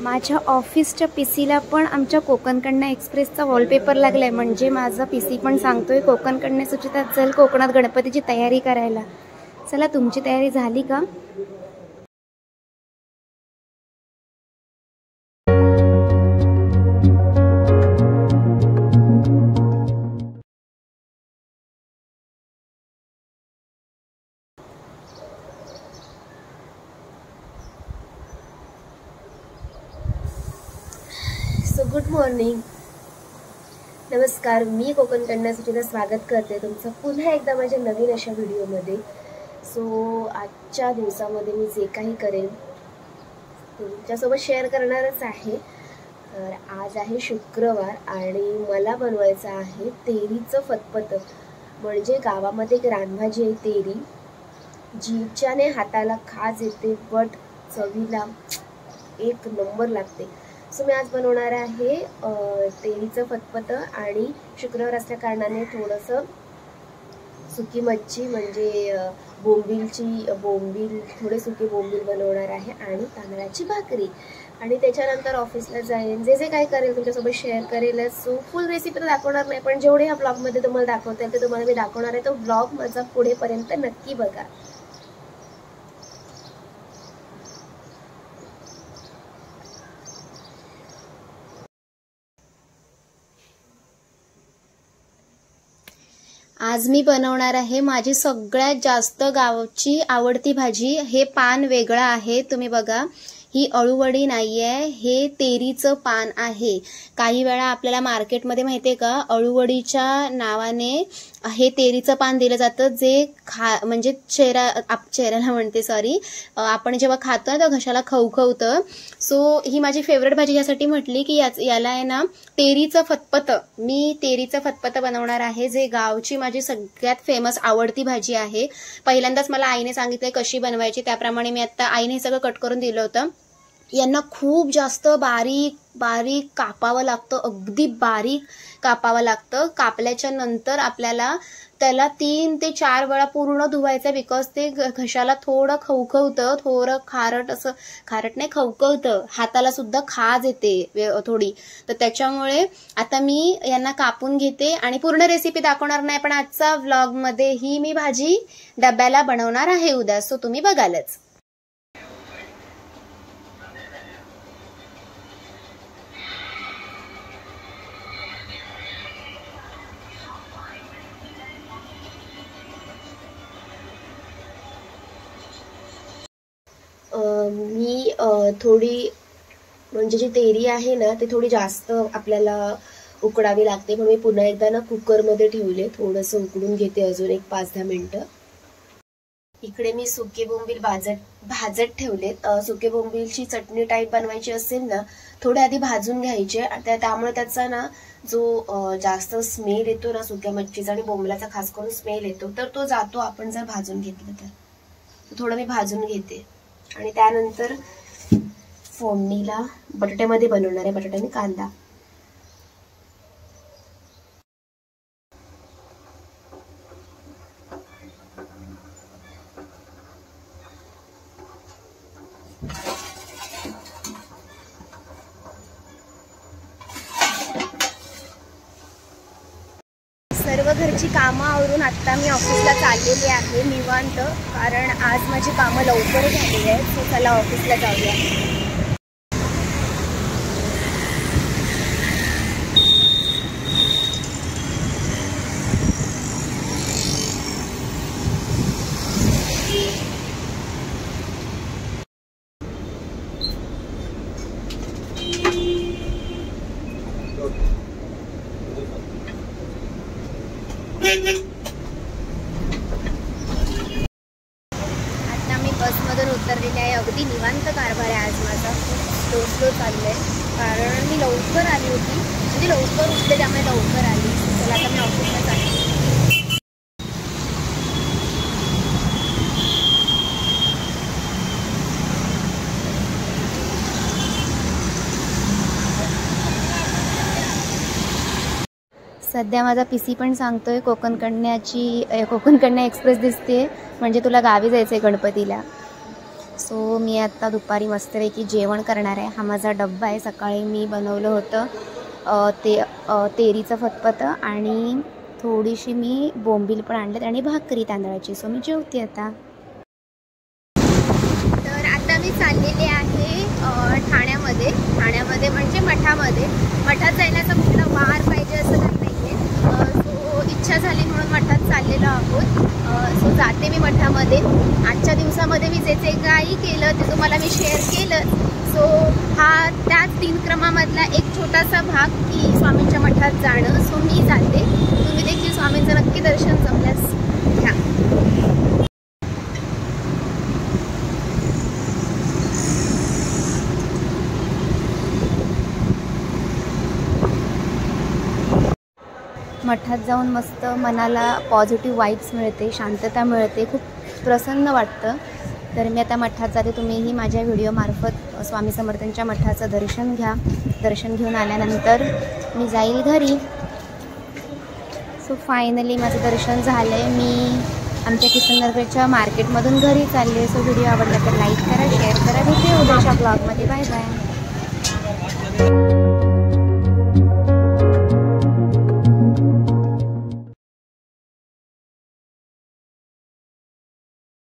माझ्या ऑफिसच्या पीसीला पण आमच्या कोकण कन्या एक्सप्रेसचा वॉलपेपर लागलाय, म्हणजे माझा पीसी पण सांगतोय कोकण कन्या सुचिता चल कोकणात गणपतीची तयारी करायला। चला, तुमची तयारी झाली का? सो गुड मॉर्निंग, नमस्कार। मी कोकण कन्या सुचिता स्वागत करते तुमचं पुन्हा एकदा माझ्या नवीन अशा व्हिडिओमध्ये। सो आजच्या दिवसामध्ये मी जे काही करेन तुमच्यासोबत शेअर करणारच आहे। तर आज आहे शुक्रवार आणि मला बनवायचं आहे तेरीचं फतफतं, म्हणजे गावामध्ये एक रानभाजी आहे तेरी, जिच्याने हाताला खाज येते बट चवीला एक नंबर लागते। सो मी आज बनवणार आहे तेरीचं फतफतं आणि शुक्रवार असल्या कारणाने थोडंसं सुकी मच्छी म्हणजे बोंबील थोडे सुके बोंबील बनवणार आहे आणि तांदळाची भाकरी, आणि त्याच्यानंतर ऑफिसला जाईन। जे जे काय करेल तुमच्यासोबत शेअर करेलच। सो फुल रेसिपी तर दाखवणार नाही, पण जेवढे ह्या ब्लॉगमध्ये तुम्हाला दाखवता येईल ते तुम्हाला मी दाखवणार आहे। तो ब्लॉग माझा पुढेपर्यंत नक्की बघा। आज मी बनवणार आहे माझी सगळ्यात जास्त गावची आवडती भाजी। हे पान वेगळं आहे, तुम्ही बघा, ही अळूवडी नाहीये, हे तेरीचं पान आहे। काही वेळा आपल्याला मार्केटमध्ये माहितीये का अळूवडीच्या नावाने हे तेरीचं पान दिलं जातं, जे म्हणजे चेहऱ्याला म्हणते सॉरी, आपण जेव्हा खातो ना तर घशाला खवखवतं। सो ही माझी फेवरेट भाजी यासाठी म्हटली की याला आहे ना तेरीचं फतफतं, मी तेरीचं फतफतं बनवणार आहे, जे गावची माझी सगळ्यात फेमस आवडती भाजी आहे। पहिल्यांदाच मला आईने सांगितलंय कशी बनवायची, त्याप्रमाणे मी आता आईने सगळं कट करून दिलं होतं। यांना खूप जास्त बारीक बारीक कापावं लागतं, अगदी बारीक कापावं लागतं। कापल्याच्या नंतर आपल्याला त्याला 3 ते 4 वेळा पूर्ण धुवायचं, बिकॉज ते घशाला थोडं खवखवतं, थोडं खारट नाही खवखवतं, हाताला सुद्धा खाज येते थोडी, तर त्याच्यामुळे आता मी यांना कापून घेते आणि पूर्ण रेसिपी दाखवणार नाही, पण आजचा व्लॉगमध्ये ही मी भाजी डब्याला बनवणार आहे उद्या, सो तुम्ही बघालच। मी थोडी म्हणजे जी तेरी आहे ना ती थोडी जास्त आपल्याला उकडावी लागते, म्हणून मी पुन्हा एकदा ना कुकरमध्ये ठेवले, थोडंसं उकडून घेते अजून एक 5-10 मिनिटं। इकडे मी सुके बोंबील भाजत ठेवलेत। सुके बोंबीलची चटणी टाईप बनवायची असेल ना थोडे आधी भाजून घ्यायचे, त्यामुळे त्याचा ना जो जास्त स्मेल येतो ना सुक्या मच्छीचा आणि बोंबलाचा खास करून स्मेल येतो, तर तो जातो आपण जर भाजून घेतलं तर। थोडं मी भाजून घेते आणि त्यानंतर फोडणीला बटाट्यामध्ये बनवणार आहे, बटाटा आणि कांदा। सर्व घरची कामं आवरून आता मी ऑफिसला चाललेली आहे निवांत, कारण आज माझी कामं लवकर झालेली आहेत। सो चला ऑफिसला जाऊया। आता मी बसमधून उतरलेली आहे, अगदी निवांत कारभार आहे आज माझा, खूप स्लो चाललंय, कारण मी लवकर आली होती, म्हणजे लवकर उठले त्यामुळे लवकर आली। चला आता मी ऑफिसला चालले। सध्या माझा पीसी पण सांगतोय कोकण कन्या एक्सप्रेस दिसते, म्हणजे तुला गावी जायचंय गणपतीला। सो मी आता दुपारी मस्तपैकी जेवण करणार आहे. हा माझा डब्बा आहे. सकाळी मी बनवलं होतं तेरीचं फतफतं आणि थोडीशी मी बोंबील पण आणलेत आणि भाकरी तांदळाची. सो मी जेवते आता. तर आता मी चाललेले आहे ठाण्यामध्ये म्हणजे मठात जायला कुठला वार पाहिजे असं काही नाही आहे. सो इच्छा झाली म्हणून मठात चाललेलो आहोत. सो जाते मी मठामध्ये. आजच्या दिवसामध्ये मी जे काही केलं ते तुम्हाला मी शेअर केलं. सो हा त्याच 3 क्रमामधला एक छोटासा भाग की स्वामींच्या मठात जाणं. सो मी जाते. तुम्ही देखील स्वामींचं नक्की दर्शन जमल्यास घ्या. मठात जाऊन मस्त मनाला पॉझिटिव्ह वाईब्स मिळते, शांतता मिळते, खूप प्रसन्न वाटतं. तर मी आता मठात जाते. तुम्हीही माझ्या व्हिडिओमार्फत स्वामी समर्थांच्या मठाचं दर्शन घ्या. दर्शन घेऊन आल्यानंतर मी जाईल घरी. सो फायनली माझं दर्शन झालं आहे. मी आमच्या किसनगरच्या मार्केटमधून घरी चालले. सो व्हिडिओ आवडला तर लाईक करा, शेअर करा. भेटूया उद्याच्या ब्लॉगमध्ये. Bye bye.